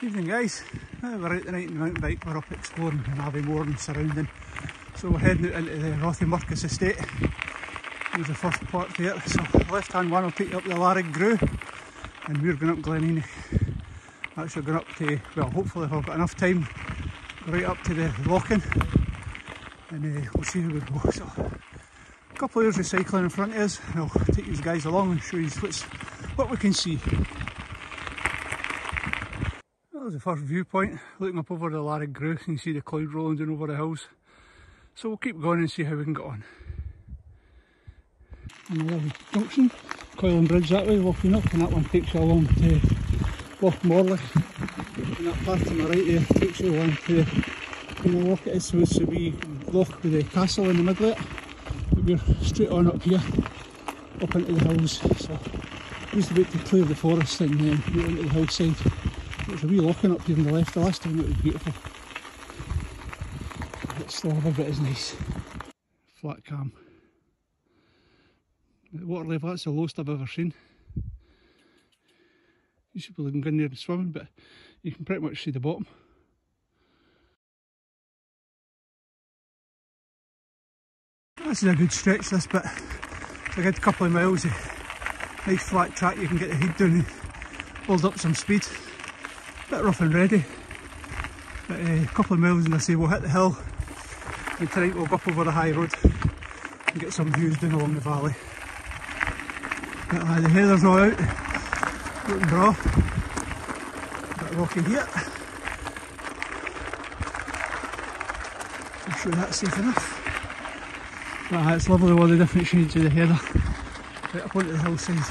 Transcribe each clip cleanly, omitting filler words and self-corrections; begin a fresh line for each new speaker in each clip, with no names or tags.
Evening guys, we're out tonight on the mountain bike. We're up exploring in Aviemore and surrounding. So we're heading out into the Rothiemurcas Estate. Here's the first part there. So left hand one will take you up the Larrig Grew and we're going up Glen Einich. Actually going up to, well hopefully if I've got enough time, right up to the loch and we'll see how we go. So a couple of hours of cycling in front of us and I'll take these guys along and show you what we can see. That was the first viewpoint, looking up over the Larrig Grew, and you can see the cloud rolling down over the hills. So we'll keep going and see how we can get on. Another junction, Coylumbridge that way, walking up, and that one takes you along to Loch Morley. And that part to my right there takes you along to the loch it is, so it's a wee loch with a castle in the middle of it. But we're straight on up here, up into the hills. So we used to wait to clear the forest and then go into the hillside. There's a wee locking up here on the left. The last time it was beautiful. It's still every bit as nice. Flat calm. The water level, that's the lowest I've ever seen. You should be looking in there and swimming, but you can pretty much see the bottom. This is a good stretch, this bit. It's a good couple of miles of nice flat track. You can get the head down and build up some speed. Bit rough and ready, but a couple of miles and I say we'll hit the hill and tonight we'll go up over the high road and get some views down along the valley. But, the heather's all out, looking raw, bit rocky here. I'm sure that's safe enough. But, it's lovely all the different shades of the heather right up onto the hillside.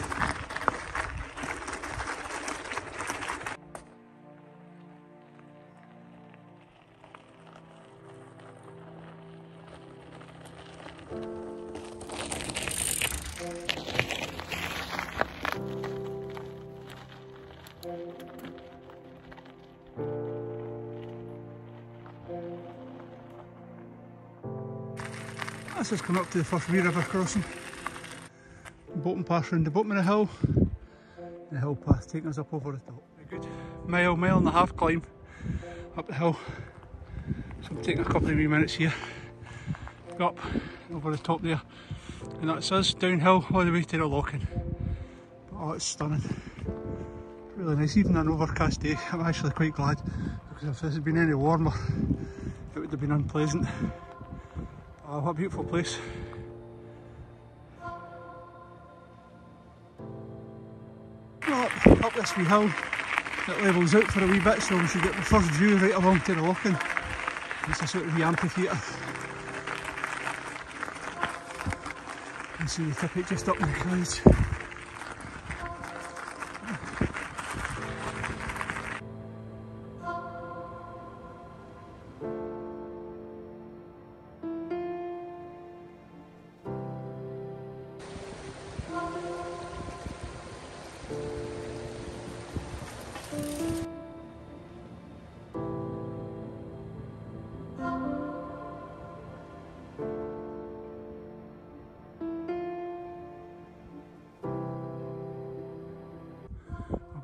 This has come up to the first wee river crossing. Boating path round the bottom of the hill. The hill path taking us up over the top. Very good. Mile and a half climb up the hill. So I'm taking a couple of wee minutes here. Go up over the top there. And that's us downhill all the way to the locking. Oh, it's stunning. Really nice, even on an overcast day. I'm actually quite glad because if this had been any warmer, it would have been unpleasant. Oh, what a beautiful place. Up this wee hill, it levels out for a wee bit, so we should get the first view right along to the locking. It's a sort of wee amphitheatre. You can see the tippet just up in the clouds.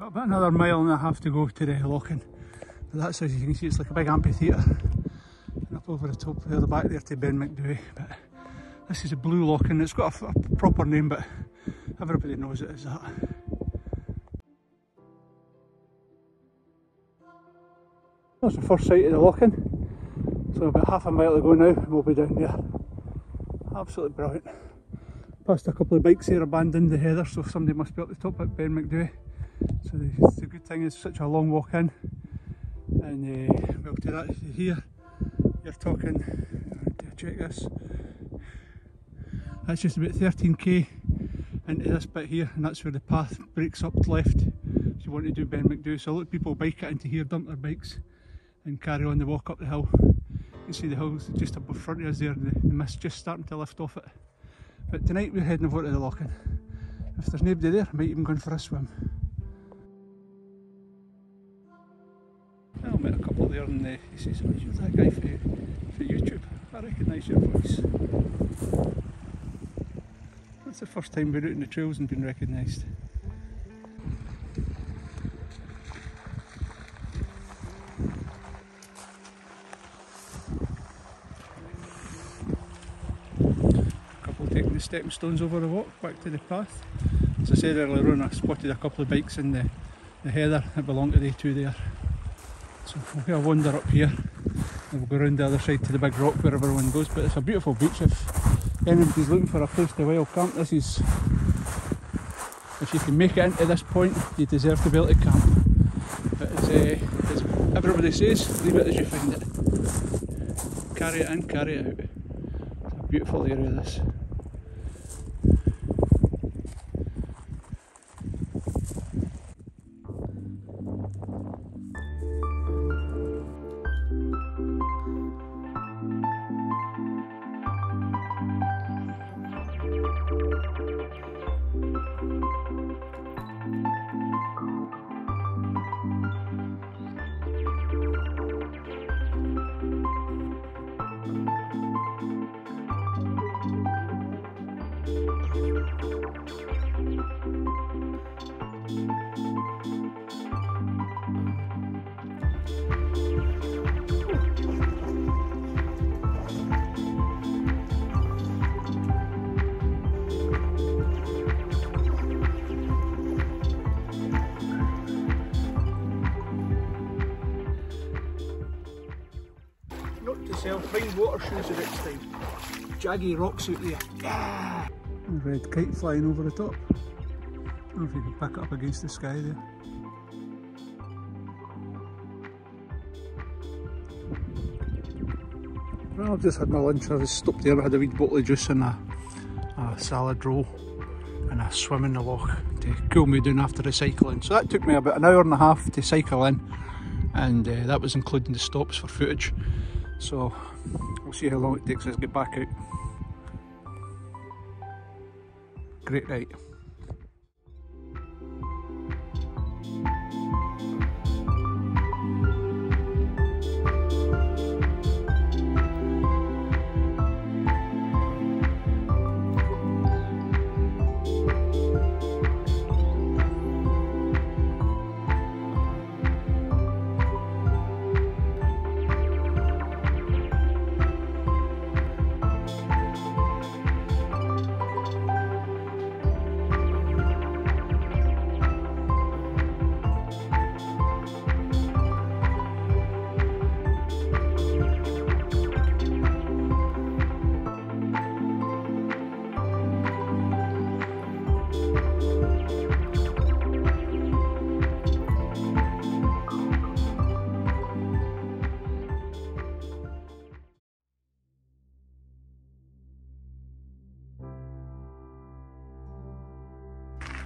About another mile and a half to go to the locking, but that's, as you can see, it's like a big amphitheatre, and up over the top there, the back there to Ben McDowie. But this is a blue locking. It's got a proper name, but everybody knows it as that. That's the first sight of the locking, so about half a mile to go now and we'll be down there. Absolutely brilliant. Passed a couple of bikes here abandoned the heather, so somebody must be up the top at Ben McDowie. So the good thing is such a long walk in, and well, to that here you're talking, check this, that's just about 13k into this bit here, and that's where the path breaks up left if you want to do Ben McDowie. So a lot of people bike it into here, dump their bikes and carry on the walk up the hill. You can see the hills just up in front of us there, and the mist just starting to lift off it. But tonight we're heading over to the locking. If there's nobody there, I might even go in for a swim. I met a couple there and he says, oh, you're that guy for YouTube. I recognise your voice. That's the first time we're out in the trails and been recognised. the stepping stones over the walk back to the path. As I said earlier on, I spotted a couple of bikes in the heather that belong to the two there. So we'll have a wander up here and we'll go round the other side to the big rock where everyone goes. But it's a beautiful beach. If anybody's looking for a place to wild camp, this is, if you can make it into this point, you deserve to be able to camp. But as everybody says, leave it as you find it. Carry it in, carry it out. It's a beautiful area, this. Note to self, find water shoes the next time. Jaggy rocks out there. Yeah! A red kite flying over the top. I don't know if you can pick it up against the sky there. Well, I've just had my lunch. I just stopped there, I had a wee bottle of juice and a salad roll and a swim in the loch to cool me down after the cycling. So that took me about an hour and a half to cycle in, and that was including the stops for footage. So we'll see how long it takes us to get back out. Great night.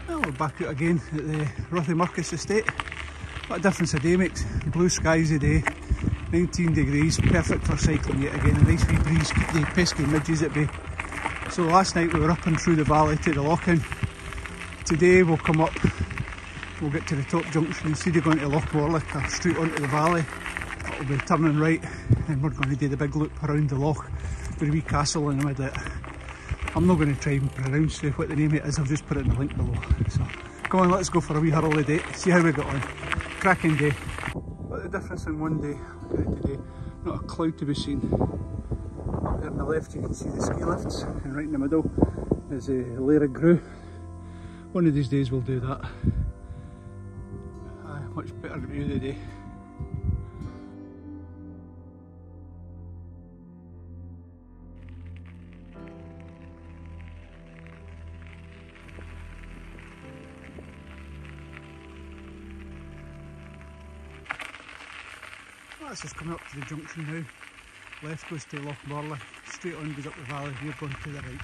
Well, we're back out again at the Rothiemurcas Estate. What a difference a day makes. Blue skies a day, 19 degrees, perfect for cycling yet again. A nice wee breeze, keep the pesky midges at bay. So last night we were up and through the valley to the loch. Today we'll come up, we'll get to the top junction. Instead of going to Loch or straight onto the valley, it'll be turning right and we're going to do the big loop around the loch with a wee castle in the middle of it. I'm not going to try and pronounce what the name of it is, I'll just put it in the link below. So come on, let's go for a wee hurl of day, see how we got on. Cracking day. What the difference in one day, look at it today, not a cloud to be seen. Up there on the left you can see the ski lifts, and right in the middle is a lair of grew. One of these days we'll do that. Much better view of the day. That's just coming up to the junction now. Left goes to Loch Morley, straight on goes up the valley, we're going to the right.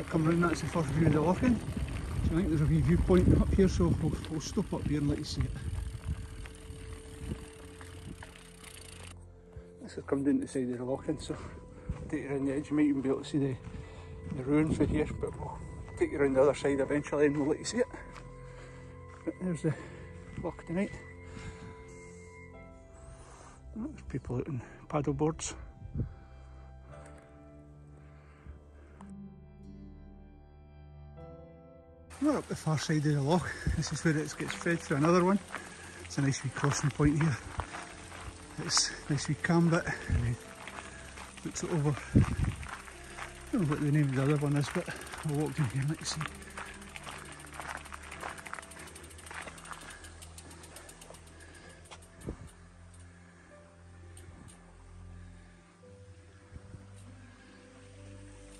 Come round, that's the first view of the loch in. So I think there's a wee viewpoint up here, so we'll stop up here and let you see it. This has come down to the side of the loch, so I'll take you around the edge. You might even be able to see the ruins from here, but we'll take you around the other side eventually and we'll let you see it. But there's the loch tonight. There's people out on paddle boards. We're up the far side of the loch. This is where it gets fed through another one. It's a nice wee crossing point here. It's a nice wee camp bit, and then looks it over. I don't know what the name of the other one is, but I'll walk down here and let you see.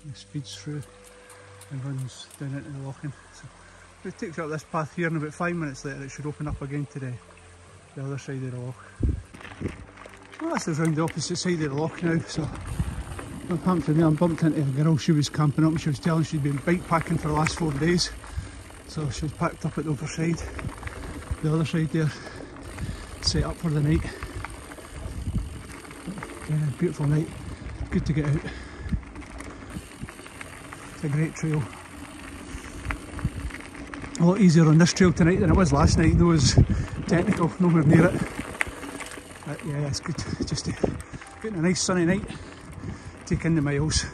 This feeds through and runs down into the loch. So it takes you up this path here, and about 5 minutes later it should open up again to the other side of the loch. Well, this is round the opposite side of the loch now, so what happened to me, I bumped into a girl. She was camping up and she was telling she'd been bike packing for the last 4 days. So she was packed up at the other side there, set up for the night. Yeah, beautiful night, good to get out. It's a great trail. A lot easier on this trail tonight than it was last night. No, it was technical, nowhere near it. But yeah, it's good just to get a nice sunny night, take in the miles.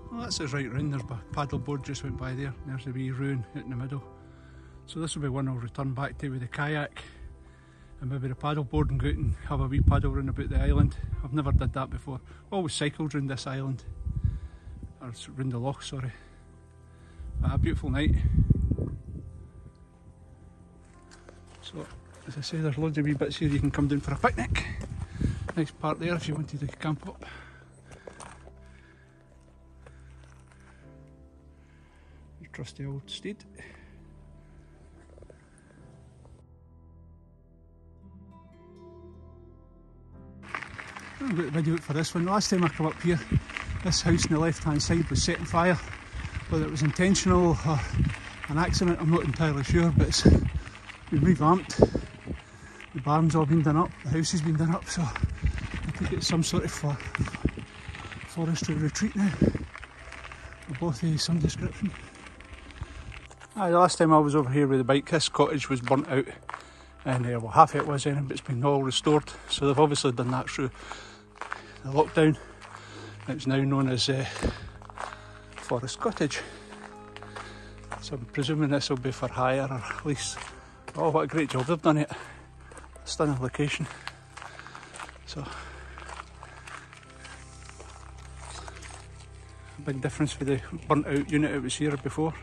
Well, that's us right round. There's a paddle board just went by there. There's a wee ruin out in the middle. So this will be one I'll return back to with the kayak and maybe the paddle board and go out and have a wee paddle round about the island. I've never did that before. Always cycled round this island, or round the loch, sorry. A beautiful night. So, as I say, there's loads of wee bits here you can come down for a picnic. Nice part there if you wanted to camp up. Your trusty old steed. I'll get the video out for this one. Last time I came up here, this house on the left hand side was set on fire. Whether it was intentional or an accident, I'm not entirely sure, but it's been revamped. The barn's all been done up, the house has been done up, so I think it's some sort of forestry retreat now, of both some description. The last time I was over here with the bike, this cottage was burnt out, and well, half of it was in, but it's been all restored, so they've obviously done that through the lockdown. It's now known as Forest Cottage, so I'm presuming this will be for hire or lease. Oh, what a great job they've done it. Stunning location. So a big difference with the burnt out unit that was here before.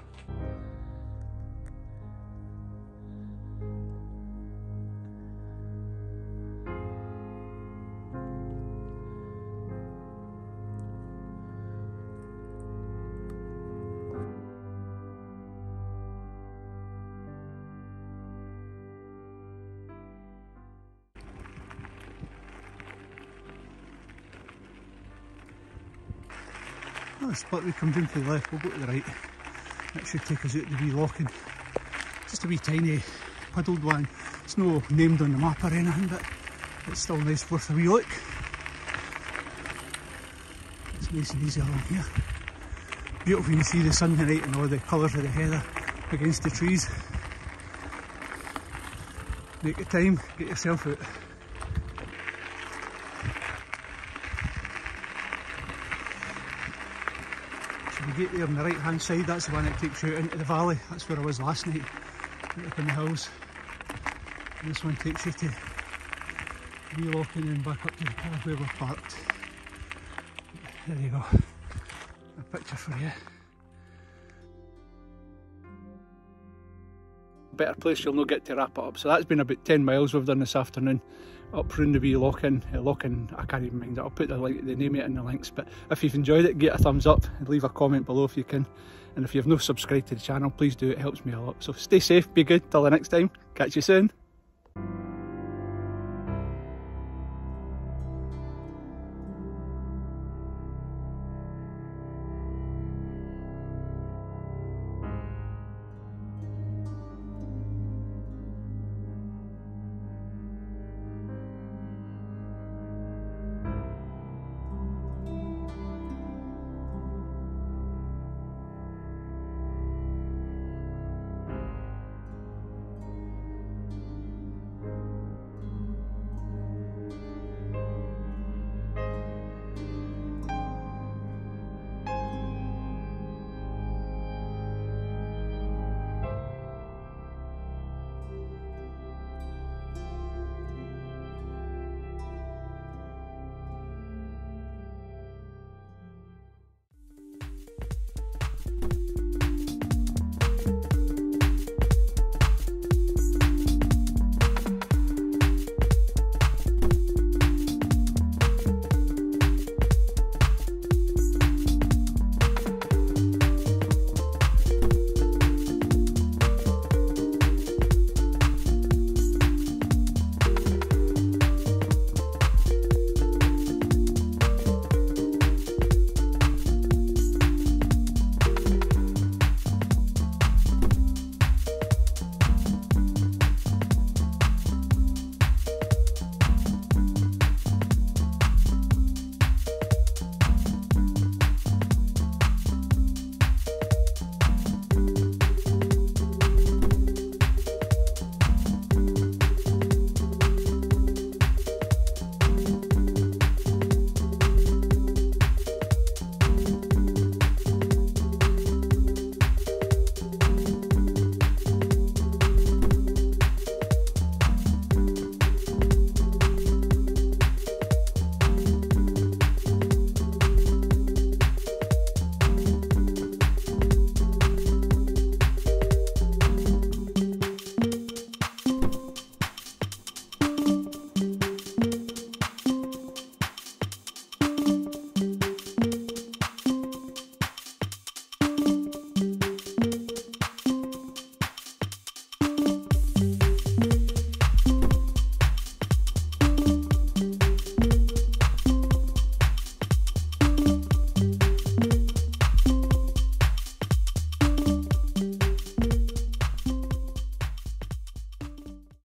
The split we come down to the left, we'll go to the right. That should take us out to the wee loch, and just a wee tiny puddled one. It's no named on the map or anything, but it's still nice, worth a wee look. It's nice and easy along here. Beautiful, you see the sun tonight and all the colours of the heather against the trees. Make the time, get yourself out. You get there on the right hand side, that's the one that takes you out into the valley. That's where I was last night, up in the hills. And this one takes you to relocking and back up to the path where we're parked. There you go, a picture for you. Better place you'll not get to wrap it up. So that's been about 10 miles we've done this afternoon, up round the wee loch in, I can't even mind it, I'll put the name of it in the links. But if you've enjoyed it, get a thumbs up and leave a comment below if you can. And if you've not subscribed to the channel, please do, it helps me a lot. So stay safe, be good, till the next time, catch you soon.